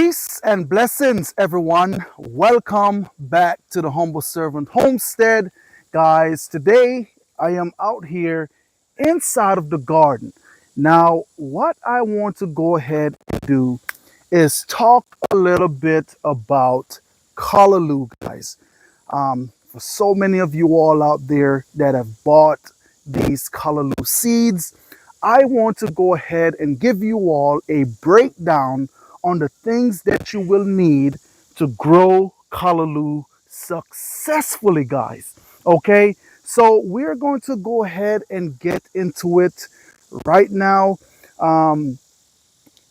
Peace and blessings, everyone. Welcome back to the Humble Servant Homestead. Guys, today I am out here inside of the garden. Now, what I want to go ahead and do is talk a little bit about Callaloo, guys. For so many of you all out there that have bought these Callaloo seeds, I want to go ahead and give you all a breakdown on the things that you will need to grow Callaloo successfully, guys. Okay, so we're going to go ahead and get into it right now. Um,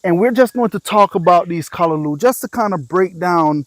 and we're just going to talk about these Callaloo just to kind of break down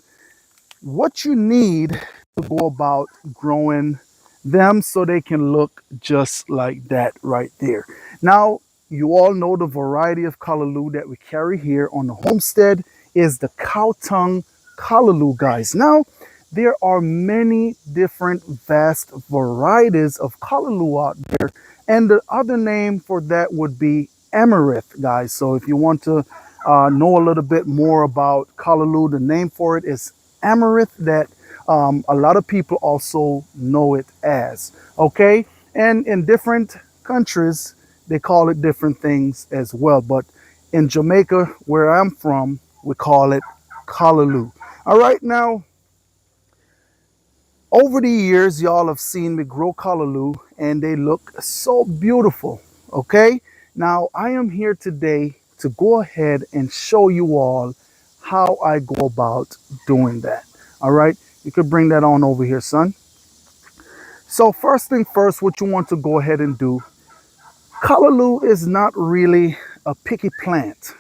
what you need to go about growing them so they can look just like that right there. Now, you all know the variety of Callaloo that we carry here on the homestead is the cow tongue Callaloo, guys. Now, there are many different vast varieties of Callaloo out there, and the other name for that would be Amaranth, guys. So if you want to know a little bit more about Callaloo, the name for it is Amaranth, that a lot of people also know it as. Okay, and in different countries they call it different things as well, but in Jamaica, where I'm from, we call it Callaloo. All right, now over the years y'all have seen me grow Callaloo and they look so beautiful. Okay, now I am here today to go ahead and show you all how I go about doing that. All right, you could bring that on over here, son. So first thing first, what you want to go ahead and do, Callaloo is not really a picky plant.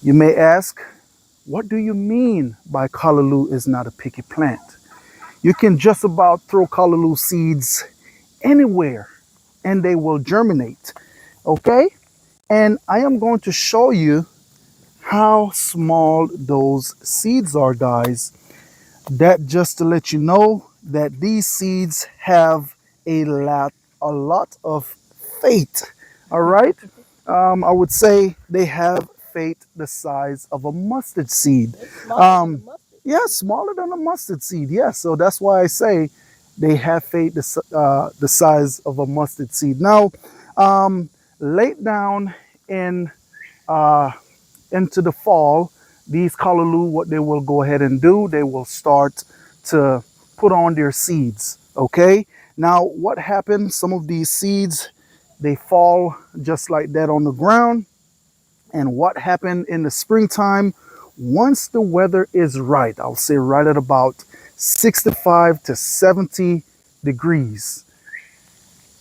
You may ask, what do you mean by Callaloo is not a picky plant? You can just about throw Callaloo seeds anywhere and they will germinate. Okay, and I am going to show you how small those seeds are, guys. That just to let you know that these seeds have a lot of faith. All right, I would say they have faith the size of a mustard seed. Yeah, smaller than a mustard seed. Yeah, so that's why I say they have faith the size of a mustard seed. Now, late down in into the fall, these Callaloo, what they will go ahead and do, they will start to put on their seeds. Okay, now what happens, some of these seeds, they fall just like that on the ground. And what happened in the springtime, once the weather is right, I'll say right at about 65 to 70 degrees,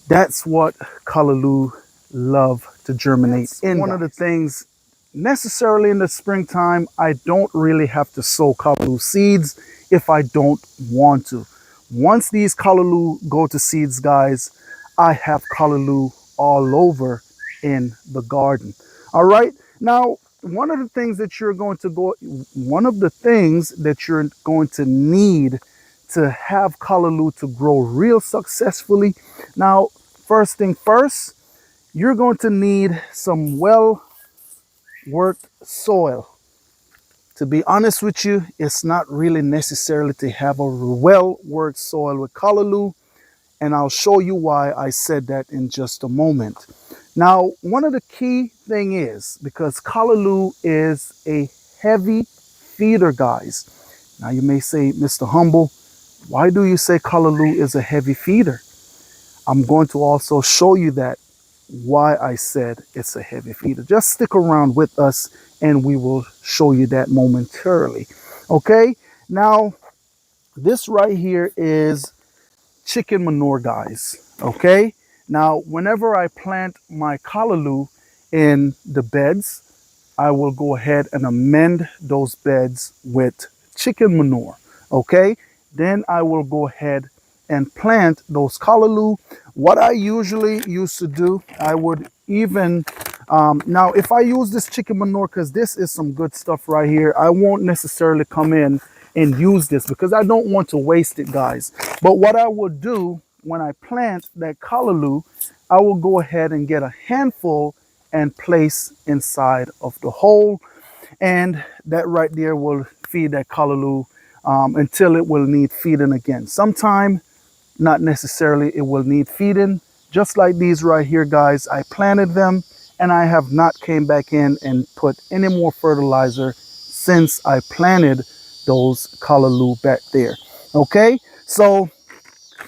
that's what Callaloo love to germinate in. One of the things, necessarily in the springtime, I don't really have to sow Callaloo seeds if I don't want to. Once these Callaloo go to seeds, guys, I have Callaloo all over in the garden. All right, now one of the things that you're going to need to have Callaloo to grow real successfully. Now, first thing first, you're going to need some well-worked soil. To be honest with you, it's not really necessarily to have a well-worked soil with Callaloo, and I'll show you why I said that in just a moment. Now, one of the key thing is, because Callaloo is a heavy feeder, guys. Now you may say, Mr. Humble, why do you say Callaloo is a heavy feeder? I'm going to also show you that, why I said it's a heavy feeder. Just stick around with us and we will show you that momentarily. Okay, now this right here is chicken manure, guys. Okay, now whenever I plant my Callaloo in the beds, I will go ahead and amend those beds with chicken manure. Okay, then I will go ahead and plant those Callaloo. What I usually used to do, I would even now if I use this chicken manure, because this is some good stuff right here, I won't necessarily come in and use this because I don't want to waste it, guys. But what I would do when I plant that Callaloo, I will go ahead and get a handful and place inside of the hole. And that right there will feed that callaloo until it will need feeding again. Sometime, not necessarily it will need feeding. Just like these right here, guys, I planted them and I have not came back in and put any more fertilizer since I planted those callaloo back there. Okay, so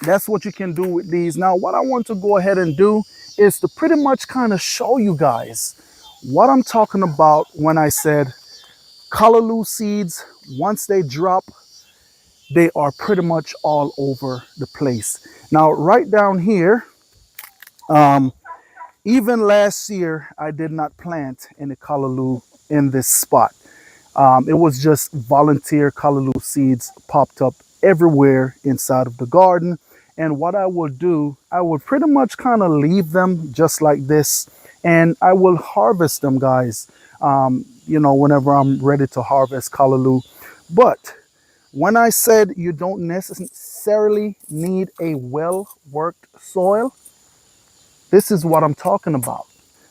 that's what you can do with these. Now, what I want to go ahead and do is to pretty much kind of show you guys what I'm talking about when I said callaloo seeds, once they drop, they are pretty much all over the place. Now, right down here, even last year, I did not plant any callaloo in this spot. It was just volunteer callaloo seeds popped up everywhere inside of the garden. And what I will do, I will pretty much kind of leave them just like this. And I will harvest them, guys, whenever I'm ready to harvest callaloo. But when I said you don't necessarily need a well-worked soil, this is what I'm talking about,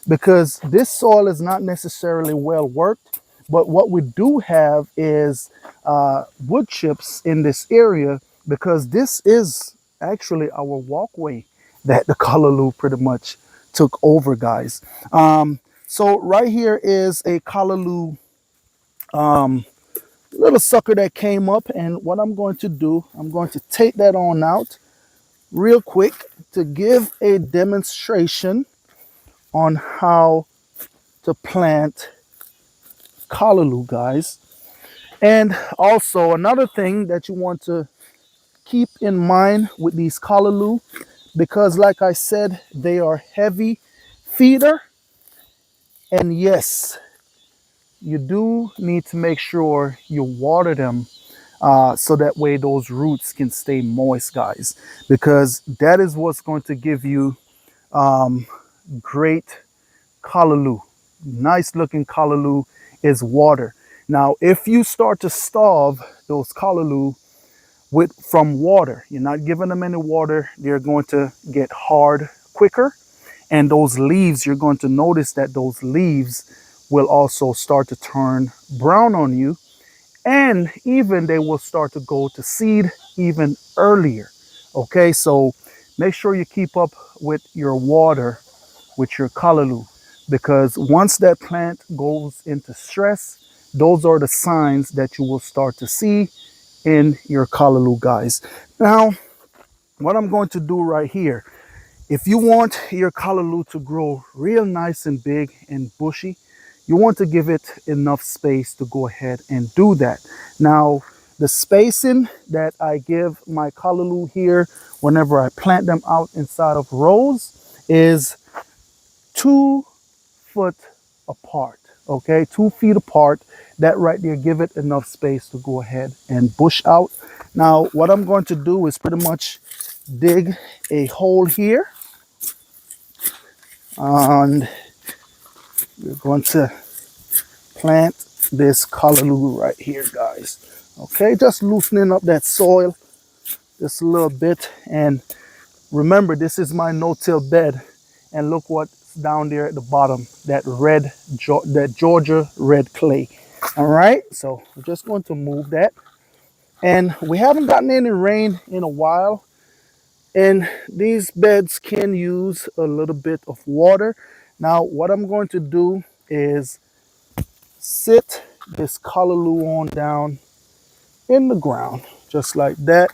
because this soil is not necessarily well worked, but what we do have is wood chips in this area, because this is actually our walkway that the callaloo pretty much took over, guys. So right here is a callaloo little sucker that came up, and what I'm going to do, I'm going to take that on out real quick to give a demonstration on how to plant callaloo, guys. And also another thing that you want to keep in mind with these callaloo, because like I said, they are heavy feeder. And yes, you do need to make sure you water them so that way those roots can stay moist, guys, because that is what's going to give you great callaloo. Nice looking callaloo is water. Now, if you start to starve those callaloo from water, you're not giving them any water, they're going to get hard quicker. And those leaves, you're going to notice that those leaves will also start to turn brown on you. And even they will start to go to seed even earlier. Okay, so make sure you keep up with your water with your callaloo, because once that plant goes into stress, those are the signs that you will start to see in your callaloo, guys. Now, what I'm going to do right here, if you want your callaloo to grow real nice and big and bushy, you want to give it enough space to go ahead and do that. Now, the spacing that I give my callaloo here whenever I plant them out inside of rows is 2 foot apart. Okay, 2 feet apart. That right there, give it enough space to go ahead and bush out. Now, what I'm going to do is pretty much dig a hole here, and we're going to plant this callaloo right here, guys. Okay, just loosening up that soil just a little bit. And remember, this is my no-till bed, and look what's down there at the bottom, that Georgia red clay. All right, so we're just going to move that. And we haven't gotten any rain in a while, and these beds can use a little bit of water. Now, what I'm going to do is sit this callaloo on down in the ground, just like that.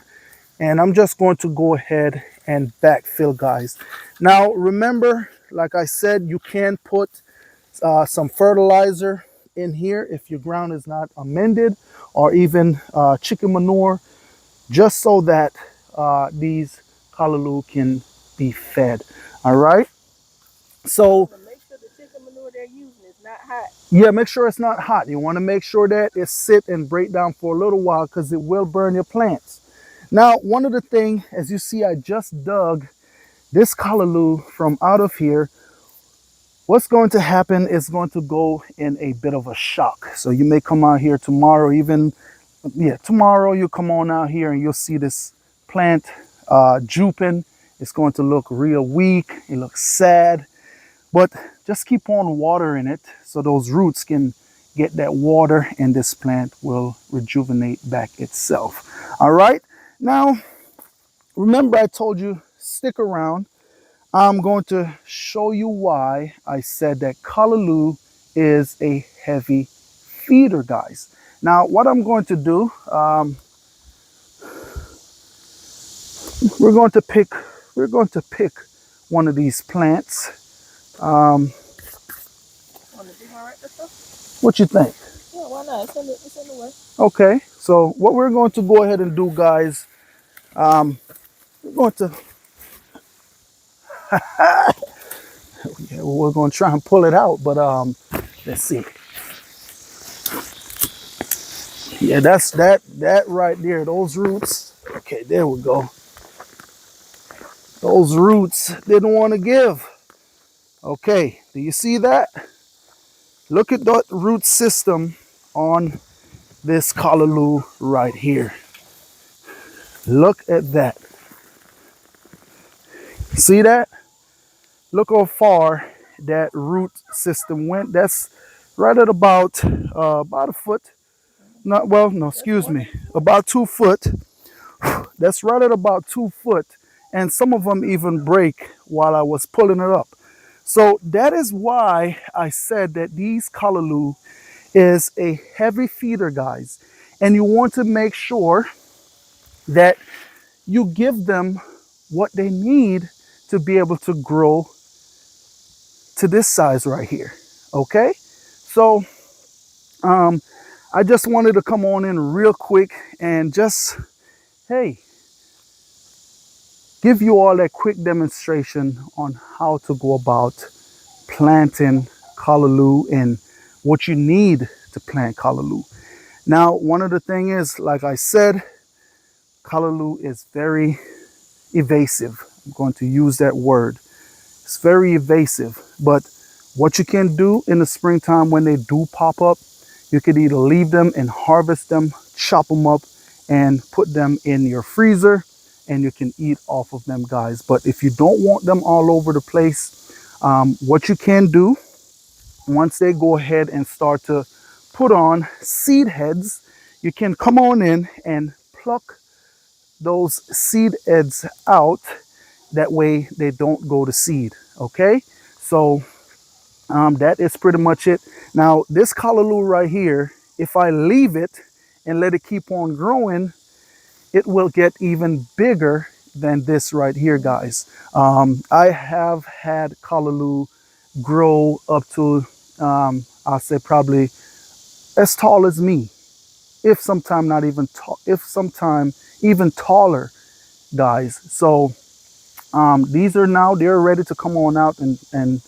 And I'm just going to go ahead and backfill, guys. Now, remember, like I said, you can put some fertilizer in here if your ground is not amended, or even chicken manure, just so that these callaloo can be fed. All right. So make sure the chicken manure they're using is not hot. yeah, make sure it's not hot. You want to make sure that it sit and break down for a little while, because it will burn your plants. Now, one of the things, as you see, I just dug this callaloo from out of here. What's going to happen is going to go in a bit of a shock. So you may come out here tomorrow, tomorrow you come on out here and you'll see this plant drooping. It's going to look real weak. It looks sad, but just keep on watering it so those roots can get that water, and this plant will rejuvenate back itself. All right. Now, remember I told you, stick around. I'm going to show you why I said that Callaloo is a heavy feeder, guys. Now, what I'm going to do, we're going to pick one of these plants. Want to do my right stuff? What you think? Yeah, why not? It's in the way. Okay, so what we're going to go ahead and do, guys, we're going to we're going to try and pull it out, but let's see. Yeah, that's that right there. Those roots. Okay, there we go. Those roots didn't want to give. Okay, do you see that? Look at that root system on this callaloo right here. Look at that. See that? Look how far that root system went. That's right at about a foot. Not well, no, excuse me, about 2 foot. That's right at about 2 foot, and some of them even break while I was pulling it up. So that is why I said that these callaloo is a heavy feeder, guys, and you want to make sure that you give them what they need to be able to grow to this size right here. Okay, so I just wanted to come on in real quick and just, hey, give you all a quick demonstration on how to go about planting callaloo and what you need to plant callaloo. Now, one of the thing is, like I said, callaloo is very evasive. I'm going to use that word. It's very evasive, but what you can do in the springtime when they do pop up, you could either leave them and harvest them, chop them up, and put them in your freezer, and you can eat off of them, guys. But if you don't want them all over the place, what you can do, once they go ahead and start to put on seed heads, you can come on in and pluck those seed heads out. That way they don't go to seed. Okay, so that is pretty much it. Now, this callaloo right here, if I leave it and let it keep on growing, it will get even bigger than this right here, guys. I have had callaloo grow up to, I'll say probably as tall as me, if sometime not even tall, if sometime even taller, guys. So these are now, they're ready to come on out and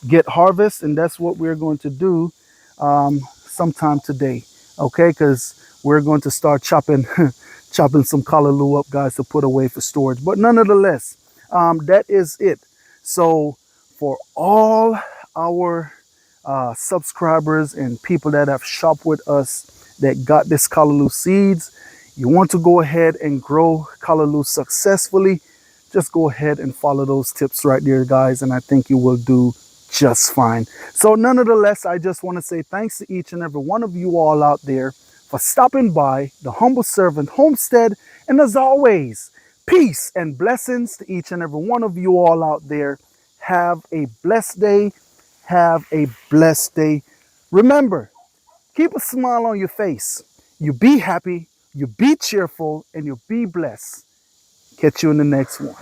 get harvest, and that's what we're going to do sometime today. Okay, because we're going to start chopping chopping some callaloo up, guys, to put away for storage. But nonetheless, that is it. So for all our subscribers and people that have shopped with us that got this callaloo seeds, you want to go ahead and grow callaloo successfully, just go ahead and follow those tips right there, guys, and I think you will do just fine. So nonetheless, I just want to say thanks to each and every one of you all out there for stopping by the Humble Servant Homestead. And as always, peace and blessings to each and every one of you all out there. Have a blessed day. Have a blessed day. Remember, keep a smile on your face. You be happy, you be cheerful, and you be blessed. Catch you in the next one.